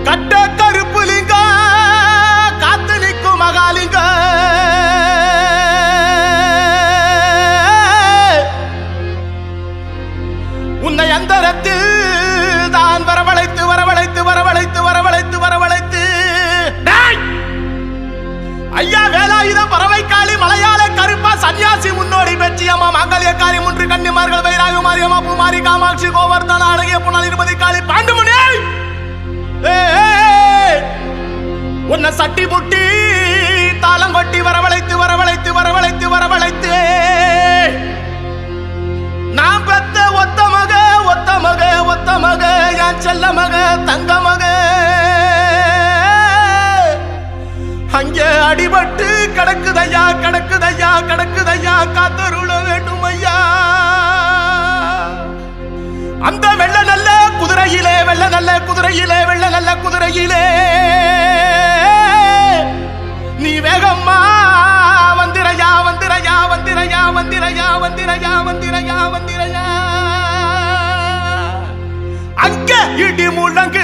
கட்ட கருப்புலிங்க காத்து நிற்கும் மகாலிங்க உன்னை அந்தரத்தில் தான் வரவழைத்து வரவழைத்து வரவழைத்து வரவழைத்து வரவழைத்து ஐயா வேலாயுத பறவைக்காளி மலையாள கருப்பா சன்னியாசி முன்னோடி பெற்றியம்மா மங்கல்யக்காரி முன்று கன்னிமார்கள் வைராக மாரியம்மா பூமாரி காமாட்சி கோவர்தன அழகிய புனல் இருபதி காளி பாண்டுமணி உன்னை சட்டி புட்டி தாளம் கொட்டி வரவழைத்து வரவழைத்து வரவழைத்து வரவழைத்து நான் பெத்த ஒத்த மக ஒத்த மக ஒத்த மக என் செல்ல மக தங்க மக அங்கே அடிபட்டு கிடக்குதையா கிடக்குதையா கிடக்குதையா காத்தருள வேண்டும் ஐயா அந்த வெள்ள நல்ல குதிரையிலே வெள்ள நல்ல குதிரையிலே வெள்ள நல்ல குதிரையிலே நீ வேகம்மா வந்திரையா வந்திரையா வந்திரையா வந்திரையா வந்திரையா வந்திரையா வந்திரையா அங்க இடி முழங்கு